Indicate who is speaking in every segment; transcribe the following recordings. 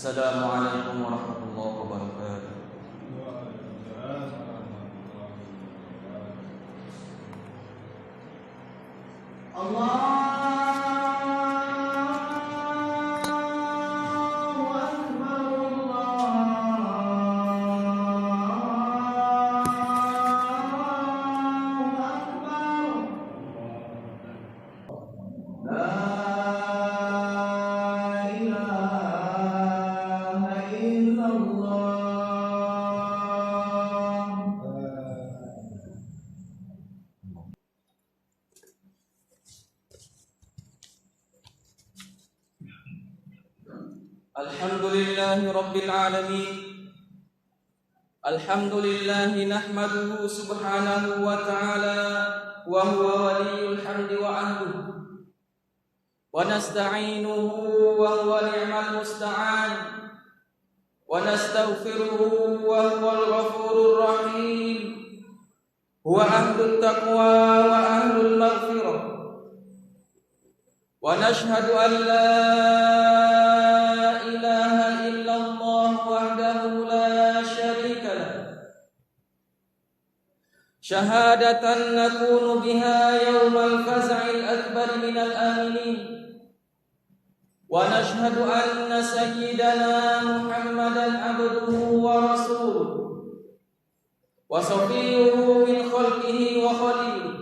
Speaker 1: Assalamualaikum warahmatullahi wabarakatuh. Alhamdulillahi Rabbil Alamin. Alhamdulillahi nahmaduhu subhanahu wa ta'ala wa huwa waliyul hamdi wa ahluhu wa nasta'inuhu wa huwa ni'mal musta'an wa nastaghfiruhu wa huwal ghafurur rahim huwa ahlut taqwa wa ahlul maghfirah wa nashhadu an la شهادة نكون بها يوم الفزع الأكبر من الآمنين ونشهد أن سيدنا محمدا عبده ورسوله وصفيه من خلقه وخليله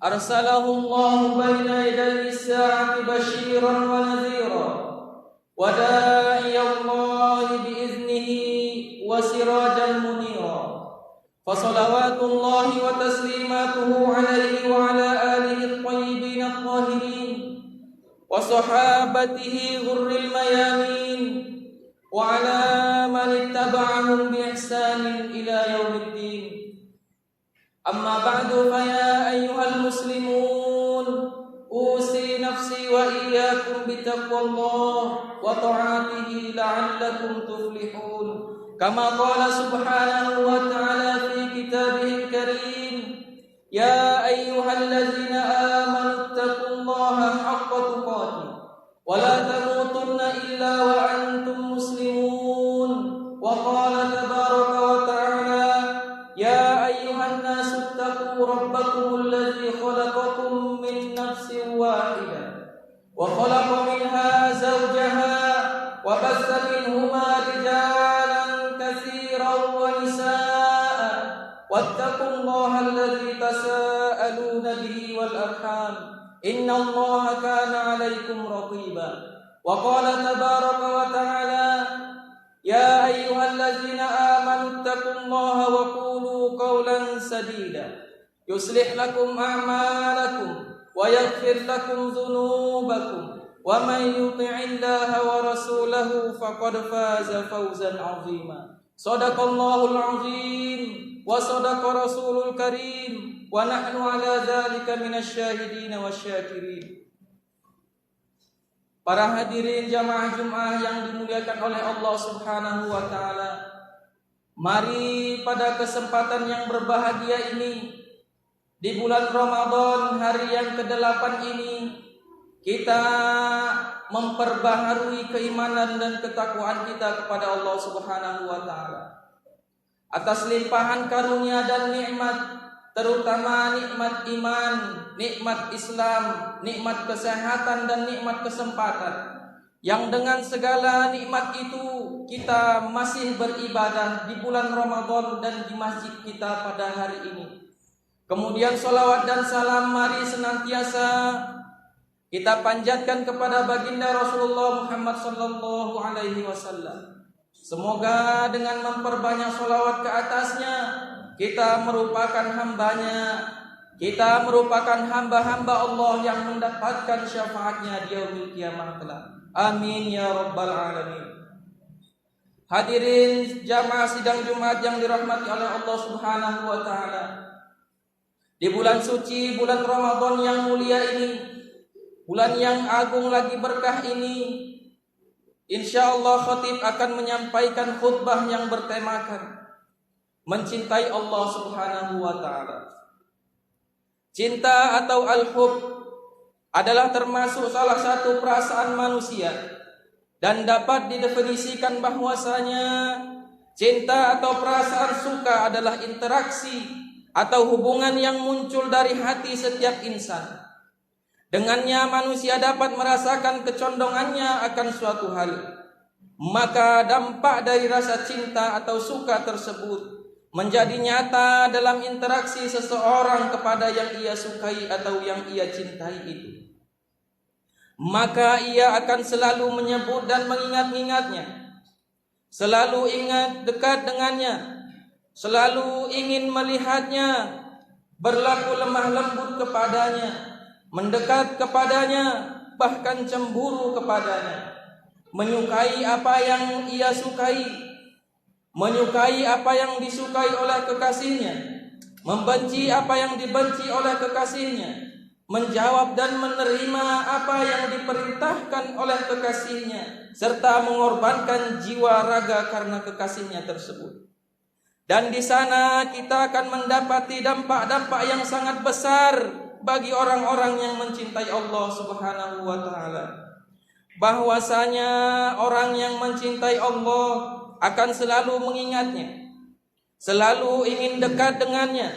Speaker 1: أرسله الله بين يدي الساعة بشيرا ونذيرا وداعي الله بإذنه وسراجا منيرا فصلوات الله وتسليماته عليه وعلى آله الطيبين الطاهرين وصحابته غر الميامين وعلى من اتبعهم بإحسان إلى يوم الدين أما بعد فيا أيها المسلمون أوصي نفسي وإياكم بتقوى الله وطاعته لعلكم تفلحون كما قال سبحانه وتعالى في كتابه الكريم يا أيها الذين آمنوا اتقوا الله حق تقاته ولا تموتن إلا وأنتم مسلمون وقال تبارك وتعالى يا أيها الناس اتقوا ربكم الذي خلقكم من نفس واحدة وخلق منها زوجها وبث منهما رجالا كثيرا ونساء واتقوا الله الذي تساءلون به والأرحام إن الله كان عليكم رقيبا وقال تبارك وتعالى يا أيها الذين آمنوا اتقوا الله وقولوا قولا سديدا يصلح لكم أعمالكم ويغفر لكم ذنوبكم ومن يطع الله ورسوله فقد فاز فوزا عظيما صدق الله العظيم وصدق رسول الكريم ونحن على ذلك من الشاهدين والشاكرين. Para hadirin jamaah Jumat yang dimuliakan oleh Allah Subhanahu wa taala, mari pada kesempatan yang berbahagia ini di bulan Ramadan hari yang ke-8 ini kita memperbaharui keimanan dan ketakwaan kita kepada Allah Subhanahu wa taala. Atas limpahan karunia dan nikmat, terutama nikmat iman, nikmat Islam, nikmat kesehatan dan nikmat kesempatan. Yang dengan segala nikmat itu kita masih beribadah di bulan Ramadan dan di masjid kita pada hari ini. Kemudian salawat dan salam mari senantiasa kita panjatkan kepada baginda Rasulullah Muhammad sallallahu alaihi wasallam. Semoga dengan memperbanyak salawat ke atasnya kita merupakan hambanya, kita merupakan hamba-hamba Allah yang mendapatkan syafaatnya di yaumil qiyamah kelak. Amin ya rabbal alamin. Hadirin jamaah sidang Jumat yang dirahmati oleh Allah Subhanahu wa taala. Di bulan suci, bulan Ramadan yang mulia ini, bulan yang agung lagi berkah ini, insyaallah khatib akan menyampaikan khutbah yang bertemakan mencintai Allah Subhanahu wa taala. Cinta atau al-hub adalah termasuk salah satu perasaan manusia dan dapat didefinisikan bahwasanya cinta atau perasaan suka adalah interaksi atau hubungan yang muncul dari hati setiap insan. Dengannya manusia dapat merasakan kecondongannya akan suatu hal. Maka dampak dari rasa cinta atau suka tersebut menjadi nyata dalam interaksi seseorang kepada yang ia sukai atau yang ia cintai itu. Maka ia akan selalu menyebut dan mengingat-ingatnya, selalu ingat dekat dengannya, selalu ingin melihatnya, berlaku lemah lembut kepadanya, mendekat kepadanya, bahkan cemburu kepadanya, menyukai apa yang ia sukai, menyukai apa yang disukai oleh kekasihnya, membenci apa yang dibenci oleh kekasihnya, menjawab dan menerima apa yang diperintahkan oleh kekasihnya, serta mengorbankan jiwa raga karena kekasihnya tersebut. Dan di sana kita akan mendapati dampak-dampak yang sangat besar bagi orang-orang yang mencintai Allah Subhanahu wa taala. Bahwasanya orang yang mencintai Allah akan selalu mengingatnya, selalu ingin dekat dengannya,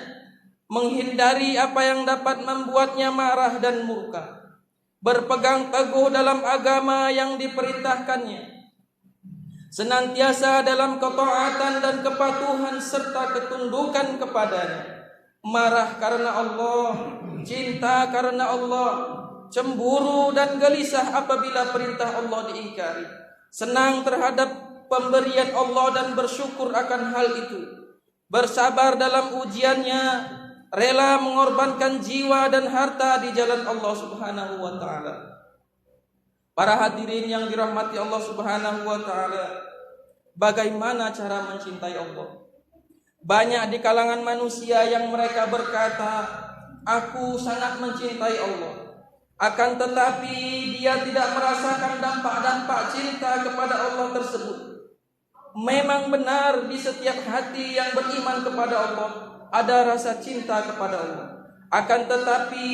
Speaker 1: menghindari apa yang dapat membuatnya marah dan murka, berpegang teguh dalam agama yang diperintahkannya, senantiasa dalam ketaatan dan kepatuhan serta ketundukan kepadanya, marah karena Allah, cinta karena Allah, cemburu dan gelisah apabila perintah Allah diingkari, senang terhadap pemberian Allah dan bersyukur akan hal itu, bersabar dalam ujiannya, rela mengorbankan jiwa dan harta di jalan Allah Subhanahu wa taala. Para hadirin yang dirahmati Allah Subhanahu wa taala, bagaimana cara mencintai Allah? Banyak di kalangan manusia yang mereka berkata, "Aku sangat mencintai Allah." Akan tetapi dia tidak merasakan dampak-dampak cinta kepada Allah tersebut. Memang benar di setiap hati yang beriman kepada Allah ada rasa cinta kepada Allah. Akan tetapi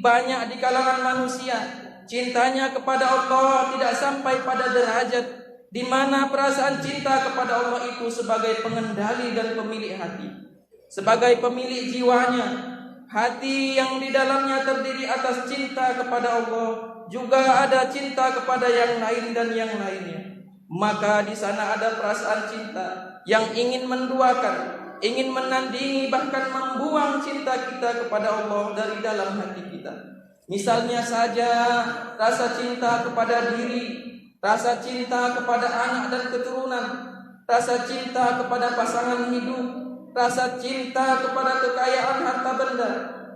Speaker 1: banyak di kalangan manusia cintanya kepada Allah tidak sampai pada derajat di mana perasaan cinta kepada Allah itu sebagai pengendali dan pemilik hati, sebagai pemilik jiwanya. Hati yang di dalamnya terdiri atas cinta kepada Allah, juga ada cinta kepada yang lain dan yang lainnya. Maka di sana ada perasaan cinta yang ingin menduakan, ingin menandingi, bahkan membuang cinta kita kepada Allah dari dalam hati kita. Misalnya saja rasa cinta kepada diri, rasa cinta kepada anak dan keturunan, rasa cinta kepada pasangan hidup, rasa cinta kepada kekayaan harta benda,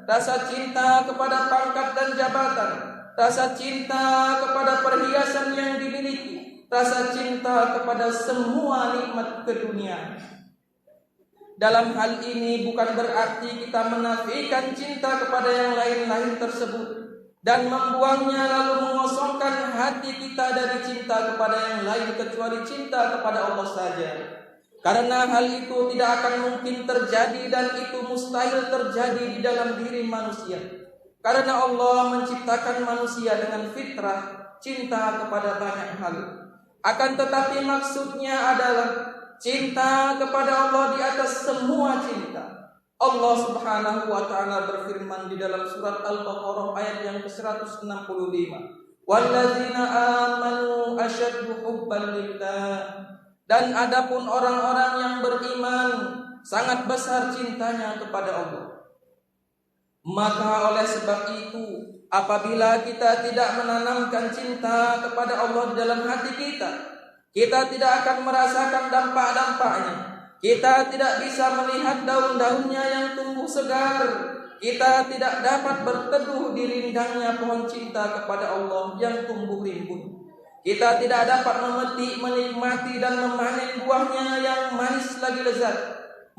Speaker 1: rasa cinta kepada pangkat dan jabatan, rasa cinta kepada perhiasan yang dimiliki, rasa cinta kepada semua nikmat keduniaan. Dalam hal ini bukan berarti kita menafikan cinta kepada yang lain-lain tersebut dan membuangnya lalu mengosongkan hati kita dari cinta kepada yang lain kecuali cinta kepada Allah saja. Karena hal itu tidak akan mungkin terjadi dan itu mustahil terjadi di dalam diri manusia. Karena Allah menciptakan manusia dengan fitrah cinta kepada banyak hal. Akan tetapi maksudnya adalah cinta kepada Allah di atas semua cinta. Allah Subhanahu wa taala berfirman di dalam surat Al-Baqarah ayat yang ke-165, "Walladzina amanu asyaddu hubban lillah." Dan adapun orang-orang yang beriman sangat besar cintanya kepada Allah. Maka oleh sebab itu, apabila kita tidak menanamkan cinta kepada Allah di dalam hati kita, kita tidak akan merasakan dampak-dampaknya. Kita tidak bisa melihat daun-daunnya yang tumbuh segar. Kita tidak dapat berteduh di rindangnya pohon cinta kepada Allah yang tumbuh rimbun. Kita tidak dapat memetik, menikmati dan memanen buahnya yang manis lagi lezat.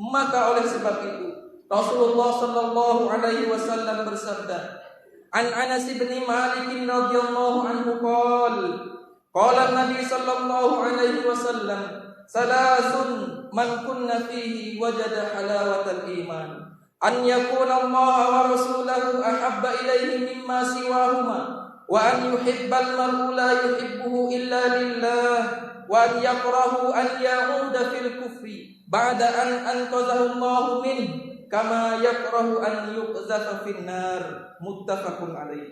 Speaker 1: Maka oleh sebab itu Rasulullah sallallahu alaihi wasallam bersabda, "An Anas bin Malik radhiyallahu anhu qala Nabi sallallahu alaihi wasallam, salasun man kunna fihi wajada halawatal iman, an yakuna Allah wa rasuluhu ahabba ilaihi mimma siwahuma, wa an yuhibbal mar'u la yuhibbuhu illa lillah wa an yakrahu an ya'uda fil kufri ba'da an anqadhahu Allah min kama yakrahu an yuqdhafa fin nar. Muttafaqun alaih.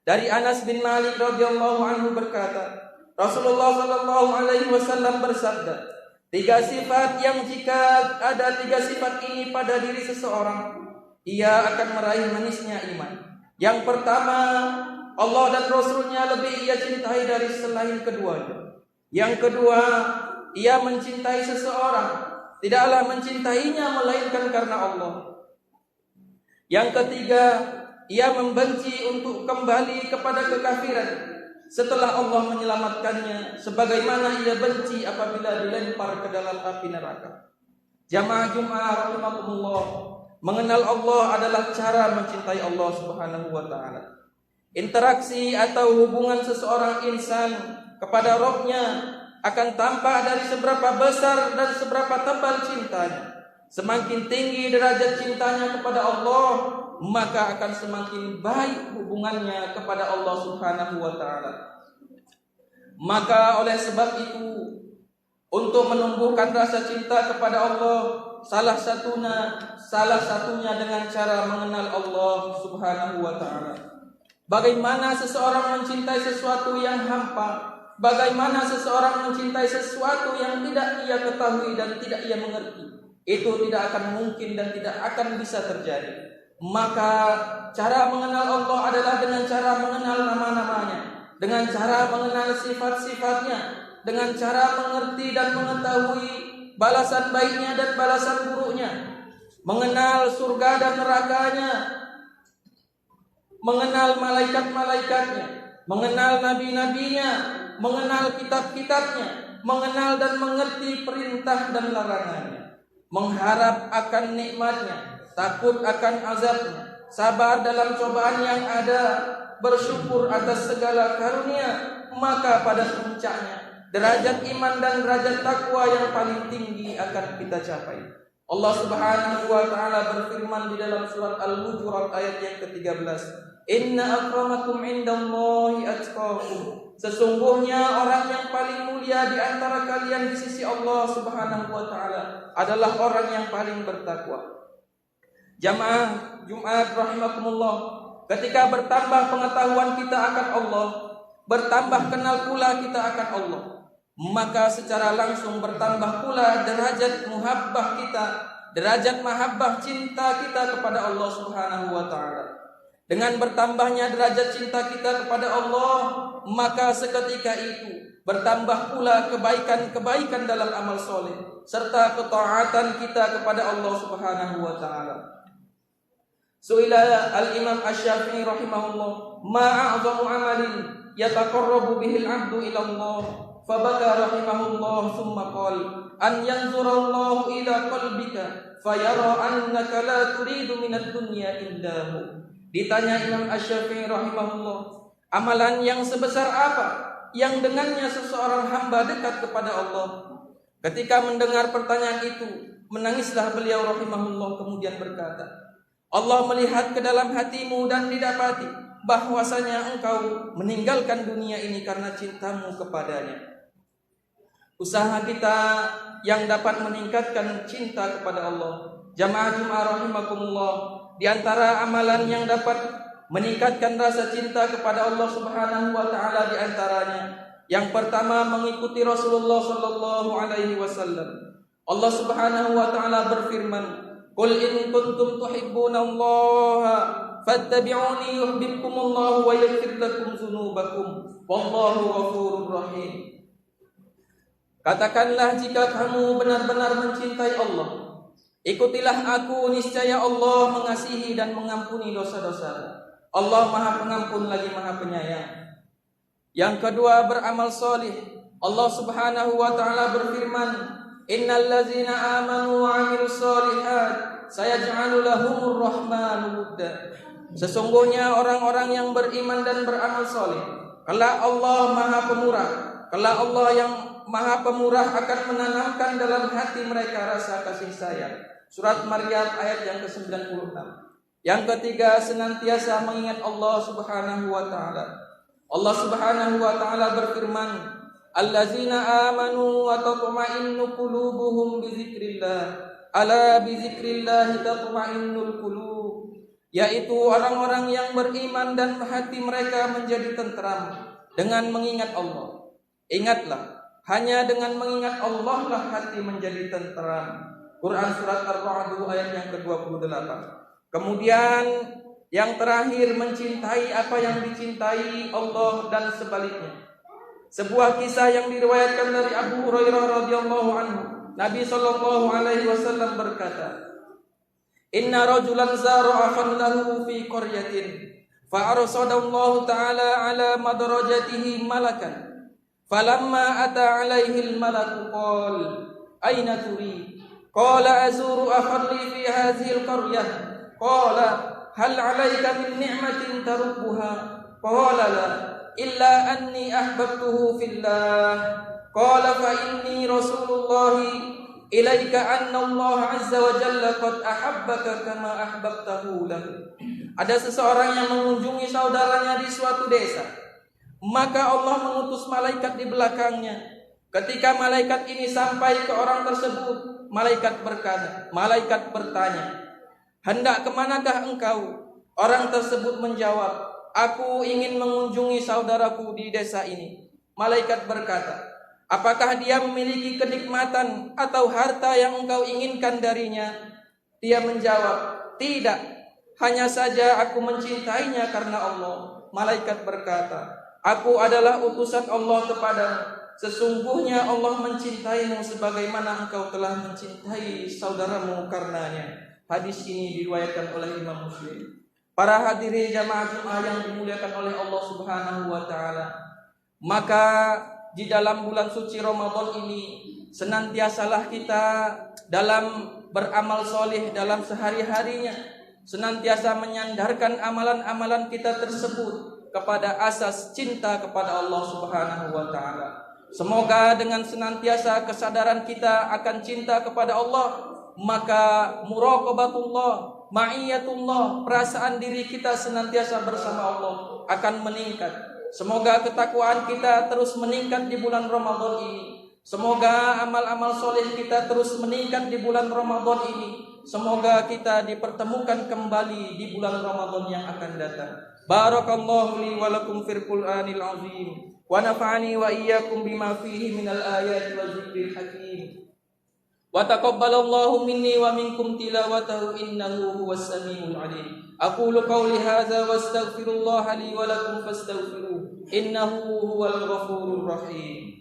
Speaker 1: Dari Anas bin Malik radhiyallahu anhu berkata, Rasulullah sallallahu alaihi wasallam bersabda, 3 sifat yang jika ada 3 sifat ini pada diri seseorang, ia akan meraih manisnya iman. Yang pertama, Allah dan Rasulnya lebih ia cintai dari selain keduanya. Yang kedua, ia mencintai seseorang, tidaklah mencintainya melainkan karena Allah. Yang ketiga, ia membenci untuk kembali kepada kekafiran setelah Allah menyelamatkannya, sebagaimana ia benci apabila dilempar ke dalam api neraka. Jamaah Jumat rahimakumullah, mengenal Allah adalah cara mencintai Allah Subhanahu wa taala. Interaksi atau hubungan seseorang insan kepada Rabb-nya akan tampak dari seberapa besar dan seberapa tebal cintanya. Semakin tinggi derajat cintanya kepada Allah, maka akan semakin baik hubungannya kepada Allah Subhanahu wa taala. Maka oleh sebab itu, untuk menumbuhkan rasa cinta kepada Allah, salah satunya dengan cara mengenal Allah Subhanahu wa taala. Bagaimana seseorang mencintai sesuatu yang hampa, bagaimana seseorang mencintai sesuatu yang tidak ia ketahui dan tidak ia mengerti, itu tidak akan mungkin dan tidak akan bisa terjadi. Maka cara mengenal Allah adalah dengan cara mengenal nama-namanya, dengan cara mengenal sifat-sifatnya, dengan cara mengerti dan mengetahui balasan baiknya dan balasan buruknya, mengenal surga dan nerakanya, mengenal malaikat-malaikatnya, mengenal nabi-nabinya, mengenal kitab-kitabnya, mengenal dan mengerti perintah dan larangannya, mengharap akan nikmatnya, takut akan azabnya, sabar dalam cobaan yang ada, bersyukur atas segala karunia. Maka pada puncaknya derajat iman dan derajat takwa yang paling tinggi akan kita capai. Allah Subhanahu wa taala berfirman di dalam surat Al-Hujurat ayat yang ke-13, "Inna akramakum indallahi atqakum." Sesungguhnya orang yang paling mulia di antara kalian di sisi Allah Subhanahu wa taala adalah orang yang paling bertakwa. Jamaah Jumat rahimakumullah, ketika bertambah pengetahuan kita akan Allah, bertambah kenal pula kita akan Allah, maka secara langsung bertambah pula derajat muhabbah kita, derajat mahabbah cinta kita kepada Allah Subhanahu wa taala. Dengan bertambahnya derajat cinta kita kepada Allah, maka seketika itu bertambah pula kebaikan-kebaikan dalam amal soleh serta ketaatan kita kepada Allah Subhanahu wa taala. Su'ila al-Imam Asy-Syafi'i rahimahullah, ma a'zamu amalin yataqarrabu bihil 'abdu ila Allah, fabaka rahimahullah thumma qala an yanzura Allah ila qalbika fayara annaka la turidu minad dunya indahu. Ditanya Imam Asy-Syafi'i rahimahullah, amalan yang sebesar apa yang dengannya seseorang hamba dekat kepada Allah? Ketika mendengar pertanyaan itu, menangislah beliau rahimahullah, kemudian berkata, Allah melihat ke dalam hatimu dan didapati bahwasanya engkau meninggalkan dunia ini karena cintamu kepadanya. Usaha kita yang dapat meningkatkan cinta kepada Allah, jamaah Jumat rahimakumullah, di antara amalan yang dapat meningkatkan rasa cinta kepada Allah Subhanahu wa taala di antaranya, yang pertama mengikuti Rasulullah sallallahu alaihi wasallam. Allah Subhanahu wa taala berfirman, "Qul in kuntum tuhibbunallaha fattabi'uni yuhibbukumullahu wa yaghfir lakum dzunubakum wallahu ghafurur rahim." Katakanlah, jika kamu benar-benar mencintai Allah, ikutilah aku, niscaya Allah mengasihi dan mengampuni dosa-dosa. Allah Maha Pengampun lagi Maha Penyayang. Yang kedua, beramal salih. Allah Subhanahu wa taala berfirman, "Innal ladzina amanu wa 'amilus shalihat sayaj'alu lahumur rahmanu wudda." Sesungguhnya orang-orang yang beriman dan beramal saleh, kelak Allah Maha Pemurah, kelak Allah yang Maha Pemurah akan menanamkan dalam hati mereka rasa kasih sayang. Surat Maryam ayat yang ke-96. Yang ketiga, senantiasa mengingat Allah Subhanahu wa taala. Allah Subhanahu wa taala berfirman, "Allazina amanu wa tatma'innu qulubuhum bi dzikrillah. Ala bi dzikrillah tatma'innul qulub." Yaitu orang-orang yang beriman dan hati mereka menjadi tenteram dengan mengingat Allah. Ingatlah, hanya dengan mengingat Allah lah hati menjadi tenteram. Quran surat Ar-Ra'd ayat yang ke-28. Kemudian yang terakhir, mencintai apa yang dicintai Allah dan sebaliknya. Sebuah kisah yang diriwayatkan dari Abu Hurairah radhiyallahu anhu, Nabi sallallahu alaihi wasallam berkata, "Inna rajulan zara akhan lahu fi qaryatin, fa arsadallahu ta'ala ala madrajatihi malakan. Falamma ata alaihi al-malaku qala, aina turid? Qala azuru akhan li fi hadhihi al-qaryah. Qala hal 'alaika min ni'matin tarubbuha? Qala la, illa anni ahbabtuhu fillah. Qala fa inni Rasulullah ilaika anna Allah azza wa jalla qad ahabbaka kama ahbabtahu lahu." Ada seseorang yang mengunjungi saudaranya di suatu desa. Maka Allah mengutus malaikat di belakangnya. Ketika malaikat ini sampai ke orang tersebut, malaikat bertanya, "Hendak kemanakah engkau?" Orang tersebut menjawab, "Aku ingin mengunjungi saudaraku di desa ini." Malaikat berkata, "Apakah dia memiliki kenikmatan atau harta yang engkau inginkan darinya?" Dia menjawab, "Tidak, hanya saja aku mencintainya karena Allah." Malaikat berkata, "Aku adalah utusan Allah kepadamu. Sesungguhnya Allah mencintaimu sebagaimana engkau telah mencintai saudaramu karenanya." Hadis ini diriwayatkan oleh Imam Muslim. Para hadirin jamaah Jumat yang dimuliakan oleh Allah Subhanahu wa taala, maka di dalam bulan suci Ramadan ini senantiasalah kita dalam beramal soleh dalam sehari-harinya, senantiasa menyandarkan amalan-amalan kita tersebut kepada asas cinta kepada Allah Subhanahu wa taala. Semoga dengan senantiasa kesadaran kita akan cinta kepada Allah, maka muraqabatullah, ma'iyatullah, perasaan diri kita senantiasa bersama Allah akan meningkat. Semoga ketakwaan kita terus meningkat di bulan Ramadan ini. Semoga amal-amal soleh kita terus meningkat di bulan Ramadan ini. Semoga kita dipertemukan kembali di bulan Ramadan yang akan datang. Barakallahu li wa lakum fil Qur'anil azim, wa nafa'ani wa iyyakum bima fihi minal ayati wa dzikril hakim. Wa taqabbalallahu minni wa minkum tilawatahu innahu huwas samiul alim. Aqulu qawli hadza wa astaghfirullaha li wa lakum fastaghfiruhu innahu huwal ghafurur rahim.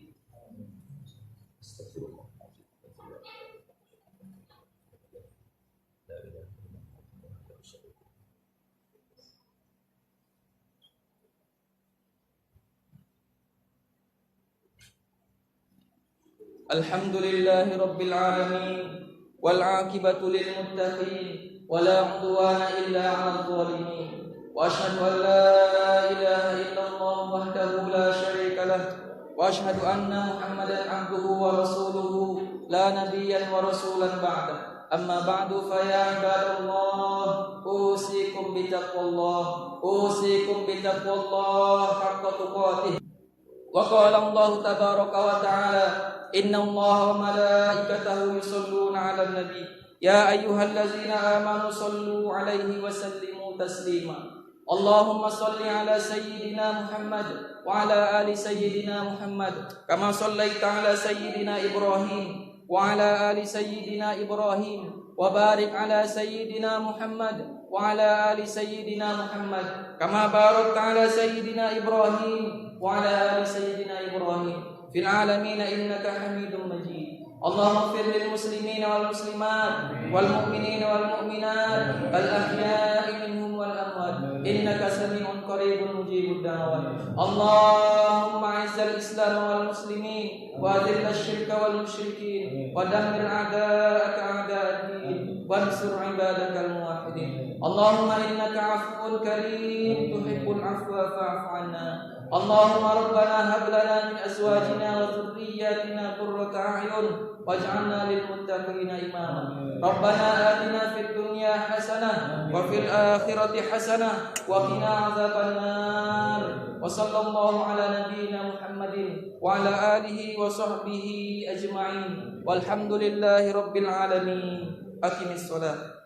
Speaker 1: Alhamdulillahi rabbil alamin wal 'aqibatu lil muttaqin wa la 'udwana illa 'alal zalimin. Wa asyhadu an la ilaha illallah wahdahu la syarika lah wa asyhadu anna Muhammadan 'abduhu wa rasuluhu la nabiyyan wa rasulan ba'da. Amma ba'du fa ya ibadallah, usikum bitaqwallah haqqa tuqatih. Wa qala Allah tabaraka wa ta'ala, inna Allaha wa malaikatahu yusholluna 'alan nabi ya ayyuhallazina amanu shallu 'alaihi wa sallimu taslima. Allahumma shalli 'ala sayyidina Muhammad wa 'ala ali sayyidina Muhammad kama shallaita 'ala sayyidina Ibrahim wa 'ala ali sayyidina Ibrahim wa barik 'ala sayyidina Muhammad wa 'ala ali sayyidina Muhammad kama barakta 'ala sayyidina Ibrahim wa 'ala ali sayyidina Ibrahim fil alamin innaka Hamidum Majid. Allahumma ighfir lil muslimin wal muslimat wal mu'minin wal mu'minat al ahya'i minhum wal amwat innaka sami'un qaribun mujibud da'wat. Allahumma 'izzal islam wal muslimin wa adhil asy-syirka wal musyrikin wa dammir a'da'aka a'da'ad-din wansur 'ibadakal muwahhidin. Allahumma innaka 'afuwun karim tuhibbul 'afwa fa'fu 'anna. اللهم ربنا هب لنا من أزواجنا وذرياتنا قرة أعين واجعلنا للمتقين إماما ربنا آتنا في الدنيا حسنة وفي الآخرة حسنة وقنا عذاب النار وصلى الله على نبينا محمد وعلى آله وصحبه أجمعين والحمد لله رب العالمين. أقم الصلاة.